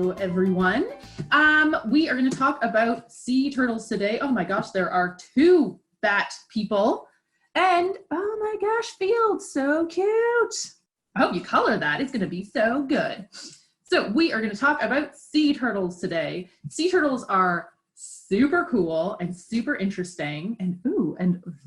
Hello, everyone. We are going to talk about sea turtles today. Oh my gosh, there are two bat people. And oh my gosh, Field, so cute. I hope you color that. It's going to be so good. So we are going to talk about sea turtles today. Sea turtles are super cool and super interesting and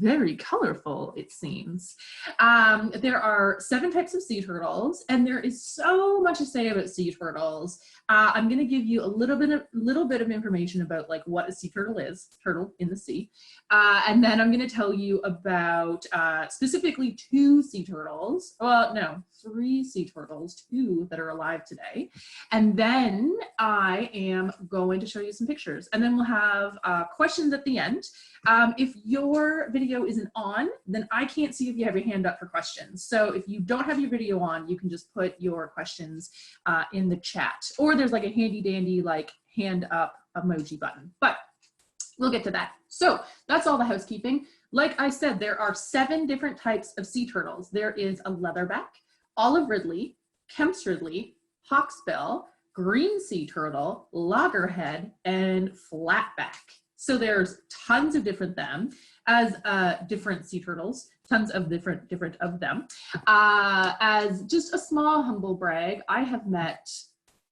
very colorful, it seems. There are 7 types of sea turtles, and there is so much to say about sea turtles. I'm going to give you a little bit of information about like what a sea turtle is, turtle in the sea, and then I'm going to tell you about specifically 2 sea turtles. Well, no, 3 sea turtles, 2 that are alive today, and then I am going to show you some pictures, and then we'll have questions at the end. If your video isn't on, then I can't see if you have your hand up for questions. So if you don't have your video on, you can just put your questions in the chat, or there's like a handy dandy like hand up emoji button, but we'll get to that. So that's all the housekeeping. Like I said, there are 7 different types of sea turtles. There is a leatherback, olive ridley, Kemp's ridley, hawksbill, green sea turtle, loggerhead, and flatback. So there's tons of different different sea turtles, tons of different of them. As just a small humble brag, I have met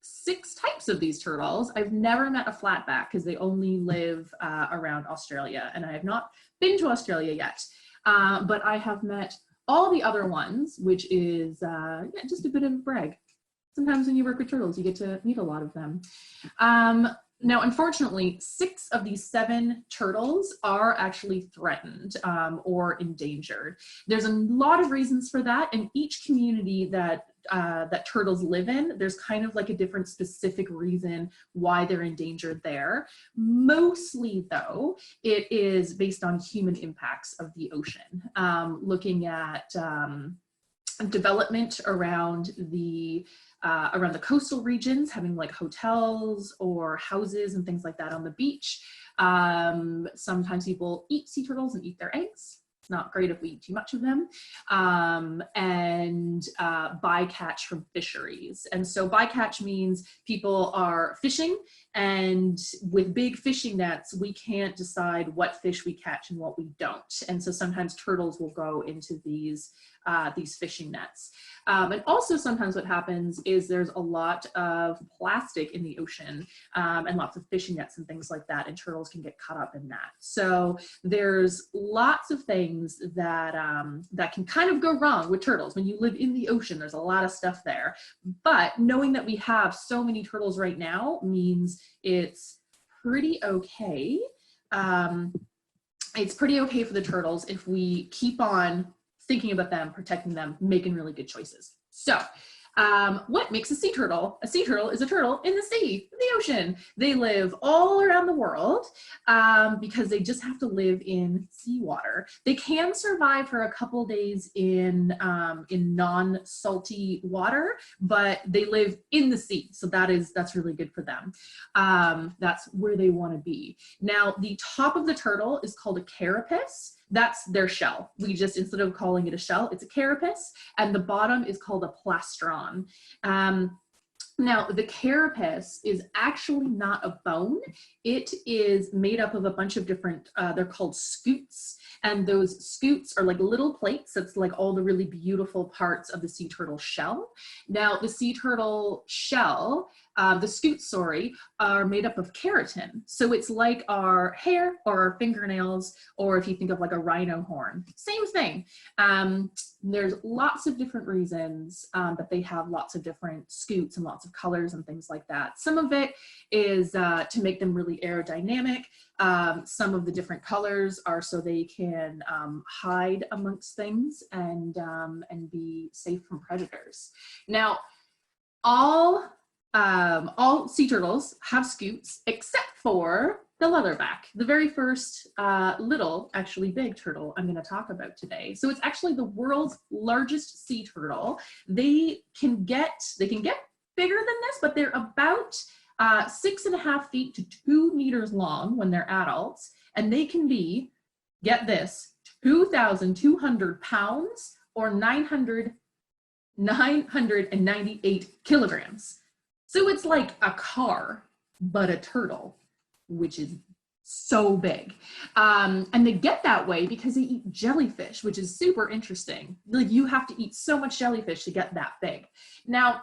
6 types of these turtles. I've never met a flatback because they only live around Australia, and I have not been to Australia yet. But I have met all the other ones, which is just a bit of a brag. Sometimes when you work with turtles, you get to meet a lot of them. Now, unfortunately, 6 of these 7 turtles are actually threatened or endangered. There's a lot of reasons for that, and each community that turtles live in, there's kind of like a different specific reason why they're endangered there. Mostly, though, it is based on human impacts of the ocean, looking at development around the coastal regions, having like hotels or houses and things like that on the beach. Sometimes people eat sea turtles and eat their eggs. It's not great if we eat too much of them. And bycatch from fisheries. And so bycatch means people are fishing, and with big fishing nets, we can't decide what fish we catch and what we don't. And so sometimes turtles will go into these fishing nets. And also sometimes what happens is there's a lot of plastic in the ocean and lots of fishing nets and things like that, and turtles can get caught up in that. So there's lots of things that, that can kind of go wrong with turtles. When you live in the ocean, there's a lot of stuff there. But knowing that we have so many turtles right now means it's pretty okay. It's pretty okay for the turtles if we keep on thinking about them, protecting them, making really good choices. So what makes a sea turtle? A sea turtle is a turtle in the sea, in the ocean. They live all around the world because they just have to live in seawater. They can survive for a couple days in non-salty water, but they live in the sea. So that's really good for them. That's where they want to be. Now, the top of the turtle is called a carapace. That's their shell. We just, instead of calling it a shell, it's a carapace, and the bottom is called a plastron. Now, the carapace is actually not a bone. It is made up of a bunch of different, they're called scutes, and those scutes are like little plates. That's like all the really beautiful parts of the sea turtle shell. Now, the sea turtle shell, the scutes, are made up of keratin. So it's like our hair or our fingernails, or if you think of like a rhino horn, same thing. There's lots of different reasons that they have lots of different scutes and lots of colors and things like that. Some of it is to make them really aerodynamic. Some of the different colors are so they can hide amongst things and be safe from predators. Now, all sea turtles have scutes except for the leatherback, the very first little, actually big turtle I'm going to talk about today. So it's actually the world's largest sea turtle. They can get bigger than this, but they're about 6.5 feet to 2 meters long when they're adults, and they can be, get this, 2,200 pounds or 998 kilograms. So it's like a car, but a turtle, which is so big. And they get that way because they eat jellyfish, which is super interesting. Like, you have to eat so much jellyfish to get that big. Now,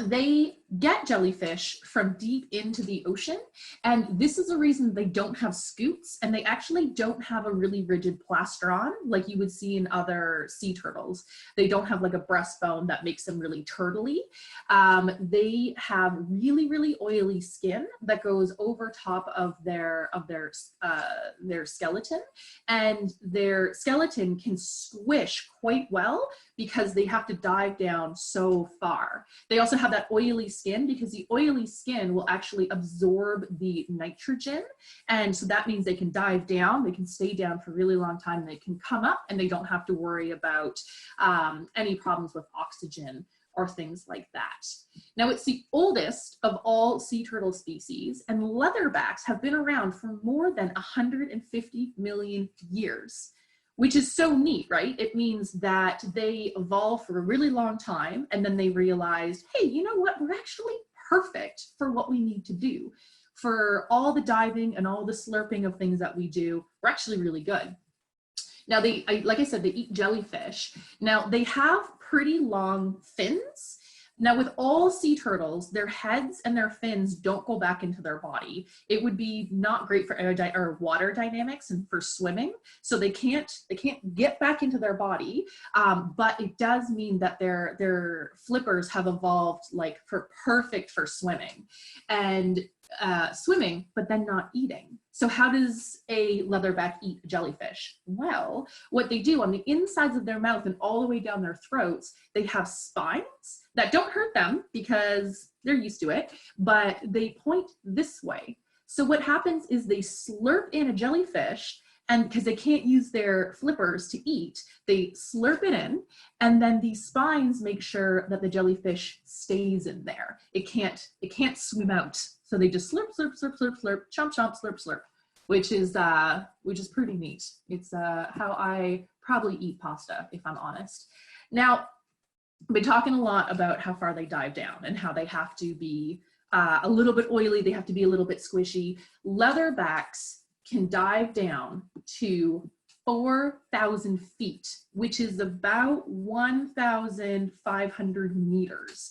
they get jellyfish from deep into the ocean, and this is the reason they don't have scutes, and they actually don't have a really rigid plastron like you would see in other sea turtles. They don't have like a breastbone that makes them really turtly. They have really, really oily skin that goes over top of their skeleton, and their skeleton can squish quite well because they have to dive down so far. They also have that oily skin because the oily skin will actually absorb the nitrogen. And so that means they can dive down, they can stay down for a really long time, they can come up, and they don't have to worry about any problems with oxygen or things like that. Now, it's the oldest of all sea turtle species, and leatherbacks have been around for more than 150 million years. Which is so neat, right? It means that they evolved for a really long time, and then they realized, hey, you know what? We're actually perfect for what we need to do. For all the diving and all the slurping of things that we do, we're actually really good. Now, like I said, they eat jellyfish. Now, they have pretty long fins. Now, with all sea turtles, their heads and their fins don't go back into their body. It would be not great for water dynamics and for swimming. So they can't get back into their body, but it does mean that their flippers have evolved like perfect for swimming. And swimming, but then not eating. So how does a leatherback eat jellyfish? Well, what they do on the insides of their mouth and all the way down their throats, they have spines that don't hurt them because they're used to it, but they point this way. So what happens is they slurp in a jellyfish, and because they can't use their flippers to eat, they slurp it in, and then these spines make sure that the jellyfish stays in there. It can't swim out. So they just slurp, slurp, slurp, slurp, slurp, chomp, chomp, slurp, slurp, which is pretty neat. It's how I probably eat pasta, if I'm honest. Now, I've been talking a lot about how far they dive down and how they have to be a little bit oily, they have to be a little bit squishy. Leatherbacks can dive down to 4,000 feet, which is about 1,500 meters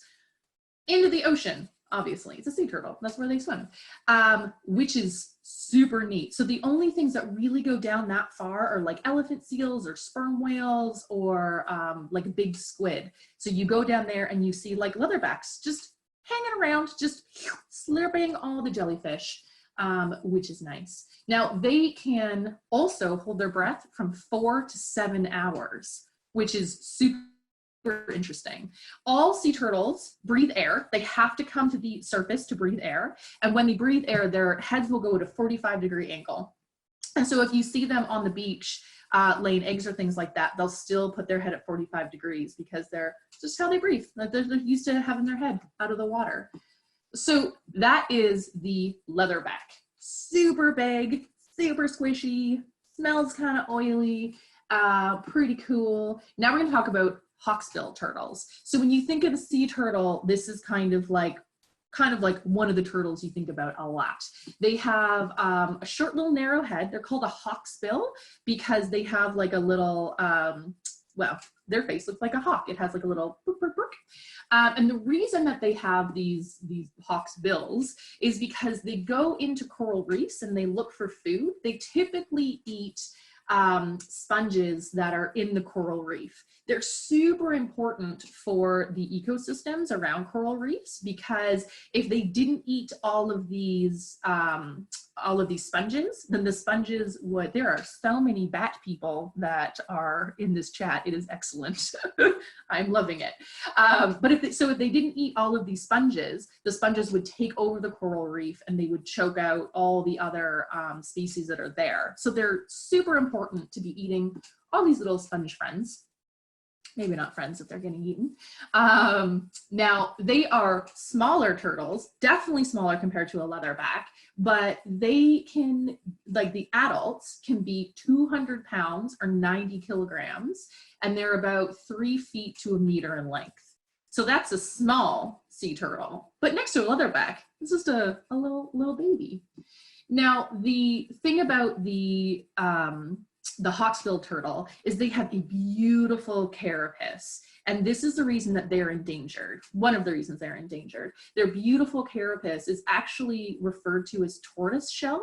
into the ocean. Obviously, it's a sea turtle. That's where they swim, which is super neat. So the only things that really go down that far are like elephant seals or sperm whales or like a big squid. So you go down there and you see like leatherbacks just hanging around, just slurping all the jellyfish, which is nice. Now, they can also hold their breath from 4 to 7 hours, which is super interesting. All sea turtles breathe air. They have to come to the surface to breathe air. And when they breathe air, their heads will go at a 45-degree angle. And so if you see them on the beach laying eggs or things like that, they'll still put their head at 45 degrees because they're just how they breathe. They're used to having their head out of the water. So that is the leatherback. Super big, super squishy, smells kind of oily, pretty cool. Now we're going to talk about hawksbill turtles. So when you think of a sea turtle, this is kind of like one of the turtles you think about a lot. They have a short little narrow head. They're called a hawksbill because they have like a little, well, their face looks like a hawk. It has like a little boop, boop, boop. And the reason that they have these hawk's bills is because they go into coral reefs and they look for food. They typically eat sponges that are in the coral reef. They're super important for the ecosystems around coral reefs because if they didn't eat all of these sponges, then the sponges would, there are so many bat people that are in this chat. It is excellent. I'm loving it. But if they didn't eat all of these sponges, the sponges would take over the coral reef and they would choke out all the other species that are there. So they're super important to be eating all these little sponge friends. Maybe not friends if they're getting eaten. Now, they are smaller turtles, definitely smaller compared to a leatherback, but they can, like the adults, can be 200 pounds or 90 kilograms, and they're about 3 feet to a meter in length. So that's a small sea turtle. But next to a leatherback, it's just a little baby. Now, the thing about the hawksbill turtle is they have a beautiful carapace. And this is the reason that they're endangered. One of the reasons they're endangered. Their beautiful carapace is actually referred to as tortoise shell.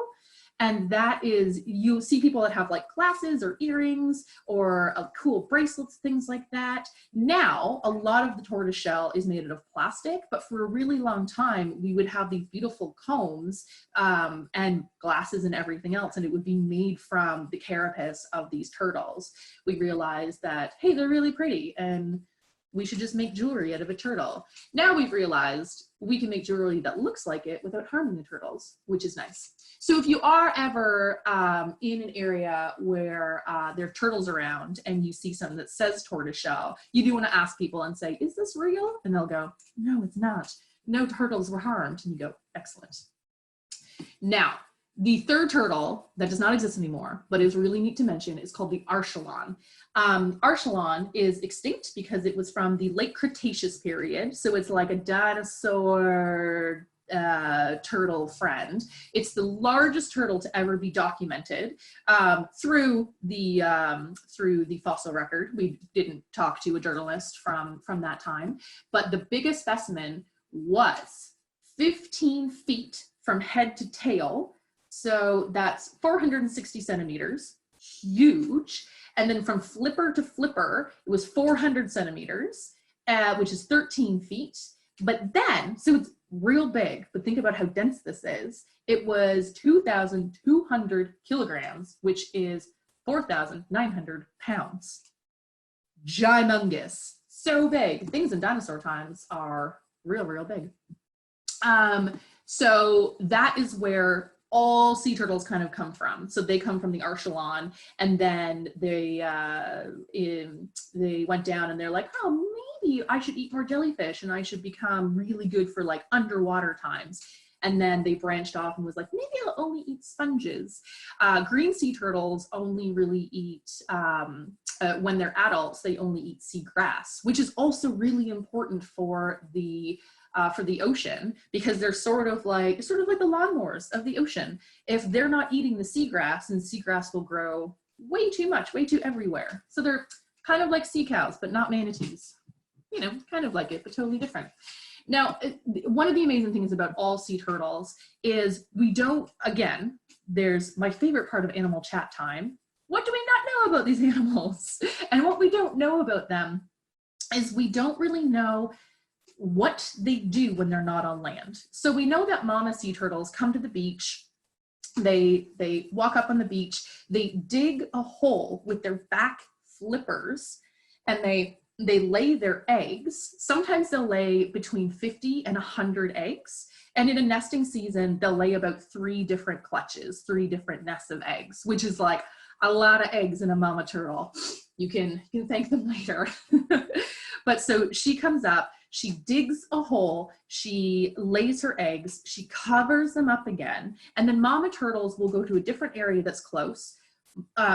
And that is, you see people that have like glasses or earrings or cool bracelets, things like that. Now, a lot of the tortoise shell is made out of plastic, but for a really long time, we would have these beautiful combs and glasses and everything else, and it would be made from the carapace of these turtles. We realized that, hey, they're really pretty, and we should just make jewelry out of a turtle. Now we've realized we can make jewelry that looks like it without harming the turtles, which is nice. So if you are ever in an area where there are turtles around and you see something that says tortoiseshell, you do want to ask people and say, is this real? And they'll go, no, it's not. No turtles were harmed. And you go, excellent. Now, the third turtle that does not exist anymore, but is really neat to mention, is called the archelon. Archelon is extinct because it was from the late Cretaceous period. So it's like a dinosaur turtle friend. It's the largest turtle to ever be documented through the fossil record. We didn't talk to a journalist from that time, but the biggest specimen was 15 feet from head to tail. So that's 460 centimeters, huge. And then from flipper to flipper, it was 400 centimeters, which is 13 feet. But then, so it's real big, but think about how dense this is. It was 2,200 kilograms, which is 4,900 pounds. Gymongous, so big. Things in dinosaur times are real big. So that is where all sea turtles kind of come from. So they come from the archelon, and then they went down and they're like, oh, maybe I should eat more jellyfish and I should become really good for like underwater times. And then they branched off and was like, maybe I'll only eat sponges. Green sea turtles only really eat, when they're adults, they only eat seagrass, which is also really important for the ocean, because they're sort of like the lawnmowers of the ocean. If they're not eating the seagrass, and seagrass will grow way too much, way too everywhere. So they're kind of like sea cows, but not manatees. You know, kind of like it, but totally different. Now, one of the amazing things about all sea turtles is we don't, again, there's my favorite part of animal chat time. What do we not know about these animals? And what we don't know about them is we don't really know what they do when they're not on land. So we know that mama sea turtles come to the beach, they walk up on the beach, they dig a hole with their back flippers, and they lay their eggs. Sometimes they'll lay between 50 and 100 eggs. And in a nesting season, they'll lay about 3 different clutches, 3 different nests of eggs, which is like a lot of eggs in a mama turtle. You can thank them later. But so she comes up, she digs a hole, she lays her eggs, she covers them up again, and then mama turtles will go to a different area that's close,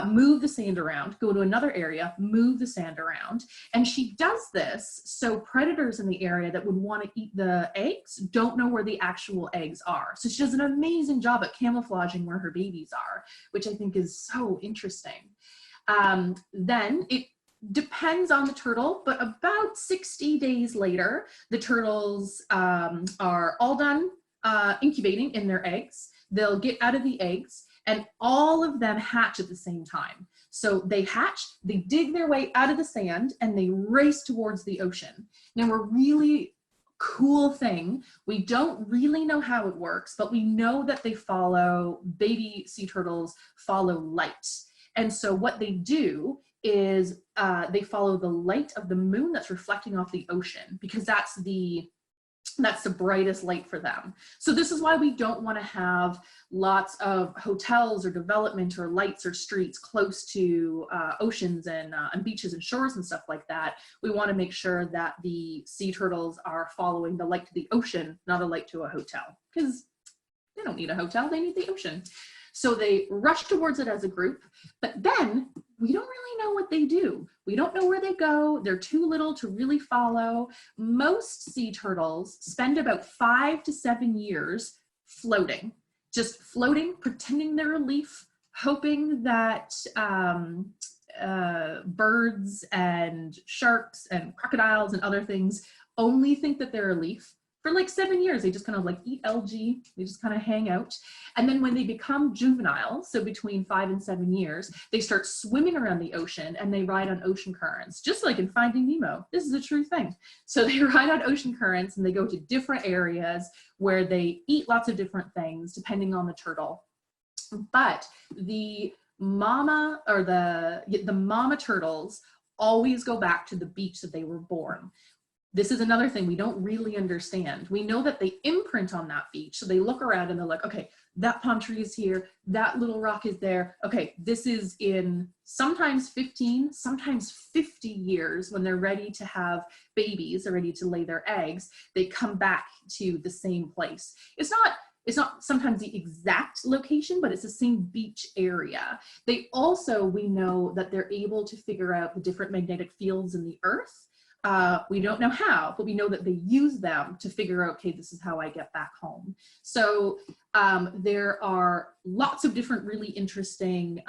move the sand around, go to another area, move the sand around. And she does this so predators in the area that would want to eat the eggs don't know where the actual eggs are. So she does an amazing job at camouflaging where her babies are, which I think is so interesting. Then it depends on the turtle, but about 60 days later, the turtles are all done incubating in their eggs. They'll get out of the eggs, and all of them hatch at the same time. So they hatch, they dig their way out of the sand, and they race towards the ocean. Now, a really cool thing, we don't really know how it works, but we know that baby sea turtles follow light. And so what they do is they follow the light of the moon that's reflecting off the ocean, because that's the brightest light for them. So this is why we don't want to have lots of hotels or development or lights or streets close to oceans and beaches and shores and stuff like that. We want to make sure that the sea turtles are following the light to the ocean, not a light to a hotel, because they don't need a hotel, they need the ocean. So they rush towards it as a group, but then we don't really know what they do. We don't know where they go. They're too little to really follow. Most sea turtles spend about 5 to 7 years floating, just floating, pretending they're a leaf, hoping that birds and sharks and crocodiles and other things only think that they're a leaf. For like 7 years, they just kind of like eat algae, they just kind of hang out. And then when they become juvenile, so between 5 and 7 years, they start swimming around the ocean and they ride on ocean currents, just like in Finding Nemo. This is a true thing. So they ride on ocean currents and they go to different areas where they eat lots of different things depending on the turtle. But the mama or the mama turtles always go back to the beach that they were born. This is another thing we don't really understand. We know that they imprint on that beach. So they look around and they're like, okay, that palm tree is here. That little rock is there. Okay, this is in sometimes 15, sometimes 50 years when they're ready to have babies, they're ready to lay their eggs. They come back to the same place. It's not sometimes the exact location, but it's the same beach area. They also, we know that they're able to figure out the different magnetic fields in the earth. We don't know how, but we know that they use them to figure out, okay, this is how I get back home. So there are lots of different really interesting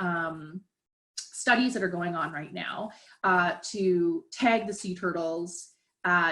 studies that are going on right now to tag the sea turtles.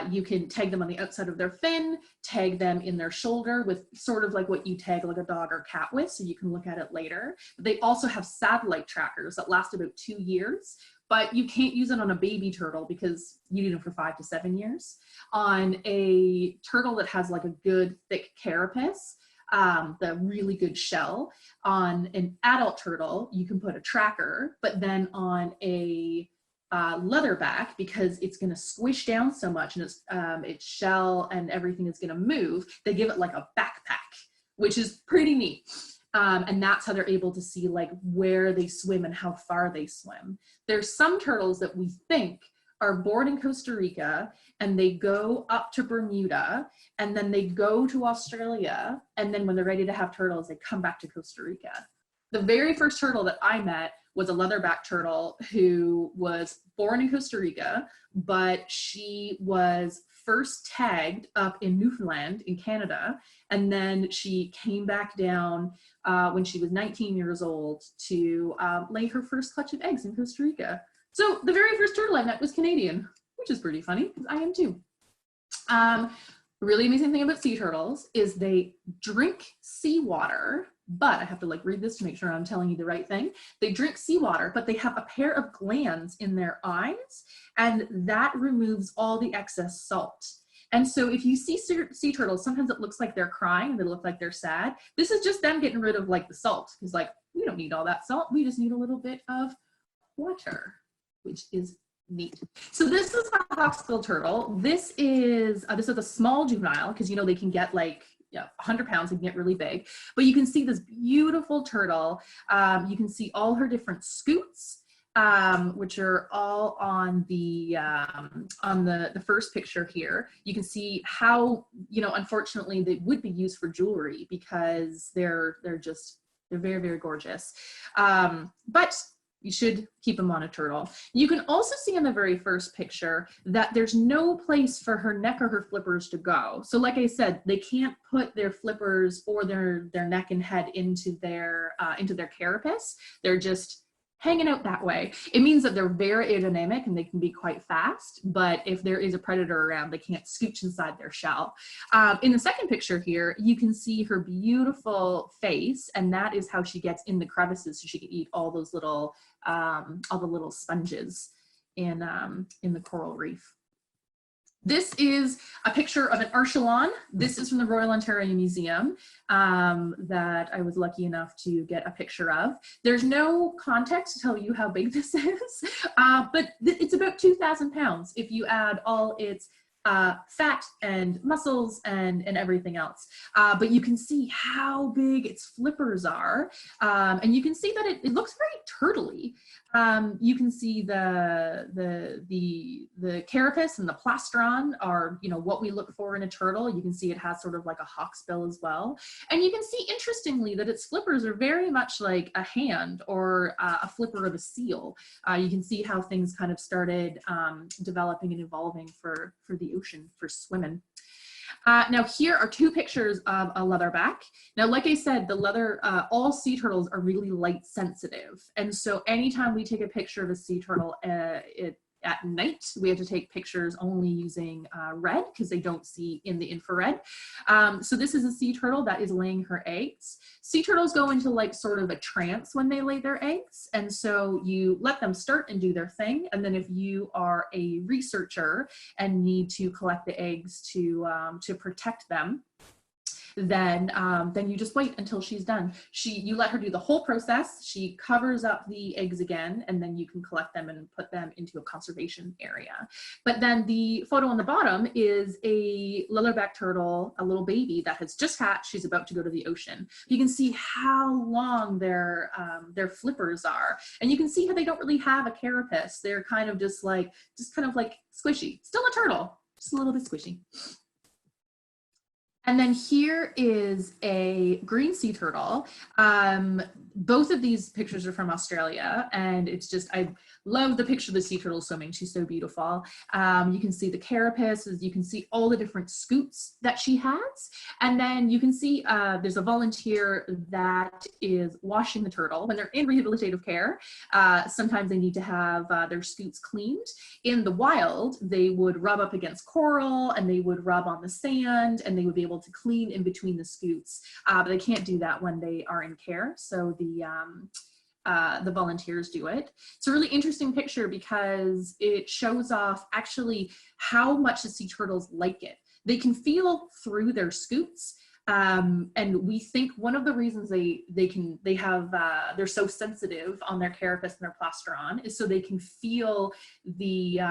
You can tag them on the outside of their fin, tag them in their shoulder with sort of like what you tag like a dog or cat with, so you can look at it later. But they also have satellite trackers that last about 2 years, but you can't use it on a baby turtle because you need them for 5 to 7 years. On a turtle that has like a good thick carapace, the really good shell, on an adult turtle, you can put a tracker, but then on a leatherback, because it's going to squish down so much and its shell and everything is going to move, they give it like a backpack, which is pretty neat. And that's how they're able to see like where they swim and how far they swim. There's some turtles that we think are born in Costa Rica and they go up to Bermuda and then they go to Australia, and then when they're ready to have turtles, they come back to Costa Rica. The very first turtle that I met was a leatherback turtle who was born in Costa Rica, but she was first tagged up in Newfoundland in Canada, and then she came back down when she was 19 years old to lay her first clutch of eggs in Costa Rica. So the very first turtle I met was Canadian, which is pretty funny, because I am too. Really amazing thing about sea turtles is they drink seawater, but I have to like read this to make sure I'm telling you the right thing. They drink seawater, but they have a pair of glands in their eyes, and that removes all the excess salt. And so if you see sea turtles, sometimes it looks like they're crying and they look like they're sad. This is just them getting rid of like the salt. It's like, we don't need all that salt. We just need a little bit of water, which is neat. So this is a hawksbill turtle. This is a small juvenile, because you know they can get like 100 pounds and get really big. But you can see this beautiful turtle. You can see all her different scoots, which are all on the first picture here. You can see how, unfortunately they would be used for jewelry because they're very, very gorgeous. But you should keep them on a turtle. You can also see in the very first picture that there's no place for her neck or her flippers to go. So like I said, they can't put their flippers or their neck and head into their carapace. They're just hanging out that way. It means that they're very aerodynamic and they can be quite fast, but if there is a predator around, they can't scooch inside their shell. In the second picture here, you can see her beautiful face, and that is how she gets in the crevices so she can eat all those little, all the little sponges in the coral reef. This is a picture of an archelon. This is from the Royal Ontario Museum that I was lucky enough to get a picture of. There's no context to tell you how big this is, but it's about 2,000 pounds if you add all its fat and muscles and everything else. But you can see how big its flippers are. And you can see that it looks very turtly. You can see the carapace and the plastron are, you know, what we look for in a turtle. You can see it has sort of like a hawksbill as well. And you can see, interestingly, that its flippers are very much like a hand or a flipper of a seal. You can see how things kind of started developing and evolving for the ocean, for swimming. Now here are two pictures of a leatherback. Now, like I said, the leather, all sea turtles are really light sensitive. And so anytime we take a picture of a sea turtle at night, we have to take pictures only using red because they don't see in the infrared. So this is a sea turtle that is laying her eggs. Sea turtles go into like sort of a trance when they lay their eggs. And so you let them start and do their thing. And then if you are a researcher and need to collect the eggs to protect them, then you just wait until she's done. You let her do the whole process. She covers up the eggs again, and then you can collect them and put them into a conservation area. But then the photo on the bottom is a leatherback turtle, a little baby that has just hatched. She's about to go to the ocean. You can see how long their flippers are, and you can see how they don't really have a carapace. They're kind of just kind of like squishy. Still a turtle, just a little bit squishy. And then here is a green sea turtle. Both of these pictures are from Australia, and it's just, I love the picture of the sea turtle swimming. She's so beautiful. You can see the carapace, you can see all the different scoots that she has. And then you can see there's a volunteer that is washing the turtle. When they're in rehabilitative care, sometimes they need to have their scoots cleaned. In the wild, they would rub up against coral, and they would rub on the sand, and they would be able to clean in between the scoots, but they can't do that when they are in care. So the volunteers do it. It's a really interesting picture because it shows off actually how much the sea turtles like it. They can feel through their scoots. And we think one of the reasons they're so sensitive on their carapace and their plastron is so they can feel the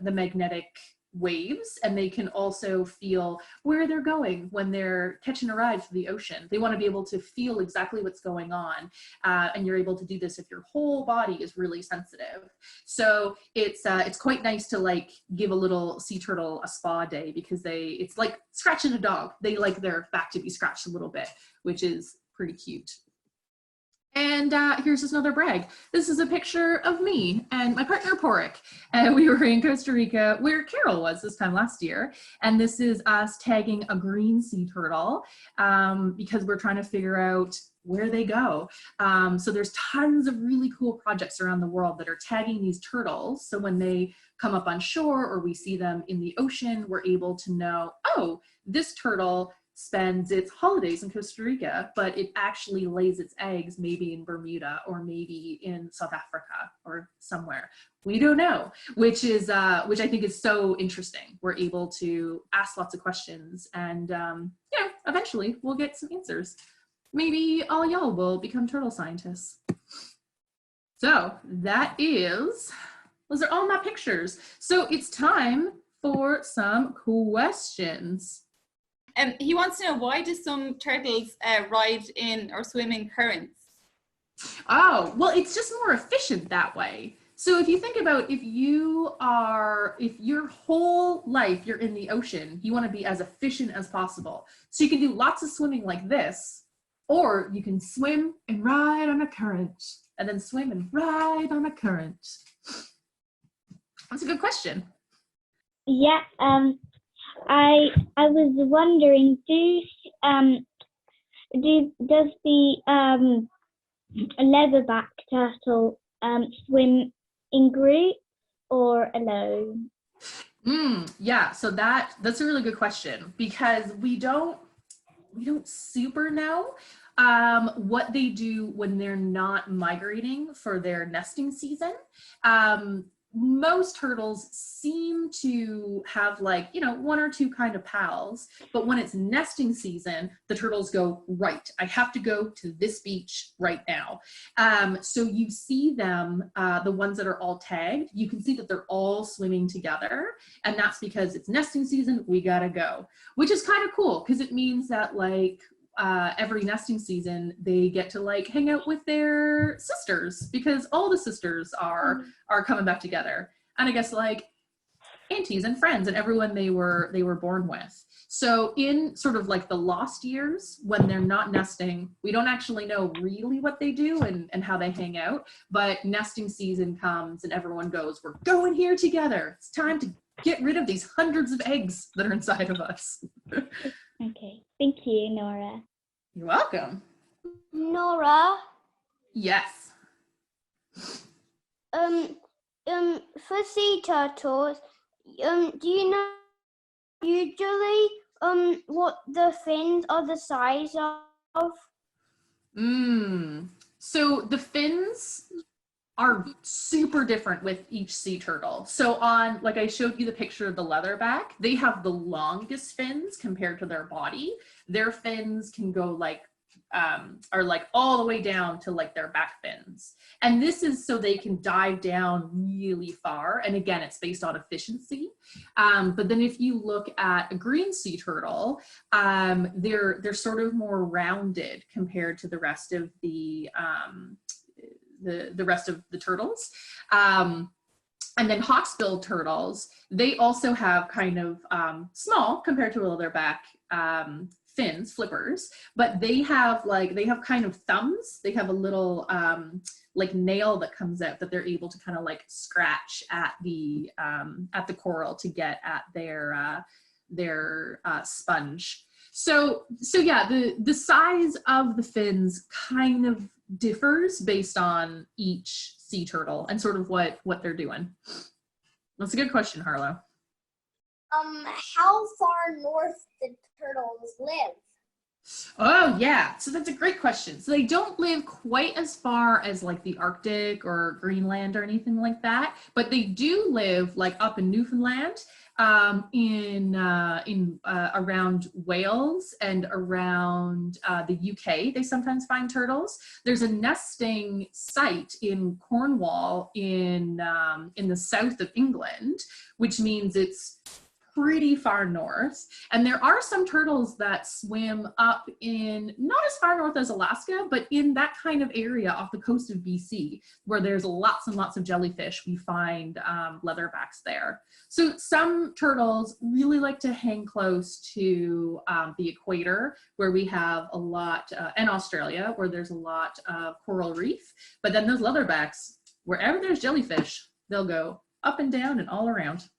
magnetic waves, and they can also feel where they're going when they're catching a ride through the ocean. They want to be able to feel exactly what's going on, and you're able to do this if your whole body is really sensitive. So it's quite nice to like give a little sea turtle a spa day, because it's like scratching a dog. They like their back to be scratched a little bit, which is pretty cute. And here's just another brag. This is a picture of me and my partner Porrick. We were in Costa Rica, where Carol was this time last year. And this is us tagging a green sea turtle because we're trying to figure out where they go. So there's tons of really cool projects around the world that are tagging these turtles. So when they come up on shore or we see them in the ocean, we're able to know, oh, this turtle spends its holidays in Costa Rica, but it actually lays its eggs maybe in Bermuda or maybe in South Africa or somewhere. We don't know, which I think is so interesting. We're able to ask lots of questions, and eventually we'll get some answers. Maybe all y'all will become turtle scientists. So those are all my pictures. So it's time for some questions. He wants to know, why do some turtles ride in or swim in currents? Oh, well, it's just more efficient that way. So if you think about, if your whole life you're in the ocean, you want to be as efficient as possible. So you can do lots of swimming like this, or you can swim and ride on a current, and then swim and ride on a current. That's a good question. Yeah, I was wondering, does the leatherback turtle swim in groups or alone? Yeah, so that's a really good question, because we don't super know what they do when they're not migrating for their nesting season. most turtles seem to have like, you know, one or two kind of pals, but when it's nesting season, the turtles go, right, I have to go to this beach right now. So you see them, the ones that are all tagged, you can see that they're all swimming together, and that's because it's nesting season, we gotta go, which is kind of cool because it means that like every nesting season they get to like hang out with their sisters, because all the sisters are coming back together, and I guess like aunties and friends and everyone they were born with. So in sort of like the lost years when they're not nesting, we don't actually know really what they do and how they hang out, but nesting season comes and everyone goes, we're going here together, it's time to get rid of these hundreds of eggs that are inside of us. Okay, thank you, Nora. You're welcome. Nora, Yes. for sea turtles, do you know usually what the fins are the size of? So the fins are super different with each sea turtle. So on, like I showed you the picture of the leatherback, they have the longest fins compared to their body. Their fins can go like, are like all the way down to like their back fins. And this is so they can dive down really far. And again, it's based on efficiency. But then if you look at a green sea turtle, they're sort of more rounded compared to the rest of the rest of the turtles. And then hawksbill turtles, they also have kind of small compared to a leatherback fins, flippers, but they have kind of thumbs. They have a little like nail that comes out that they're able to kind of like scratch at the coral to get at their sponge. So yeah, the size of the fins kind of differs based on each sea turtle and sort of what they're doing. That's a good question, Harlow. How far north do turtles live? Oh yeah, so that's a great question. So they don't live quite as far as like the Arctic or Greenland or anything like that, but they do live like up in Newfoundland, in around Wales and around the UK. They sometimes find turtles. There's a nesting site in Cornwall in the south of England, which means it's pretty far north. And there are some turtles that swim up in, not as far north as Alaska, but in that kind of area off the coast of BC, where there's lots and lots of jellyfish. We find leatherbacks there. So some turtles really like to hang close to the equator, where we have a lot, and Australia, where there's a lot of coral reef. But then those leatherbacks, wherever there's jellyfish, they'll go up and down and all around.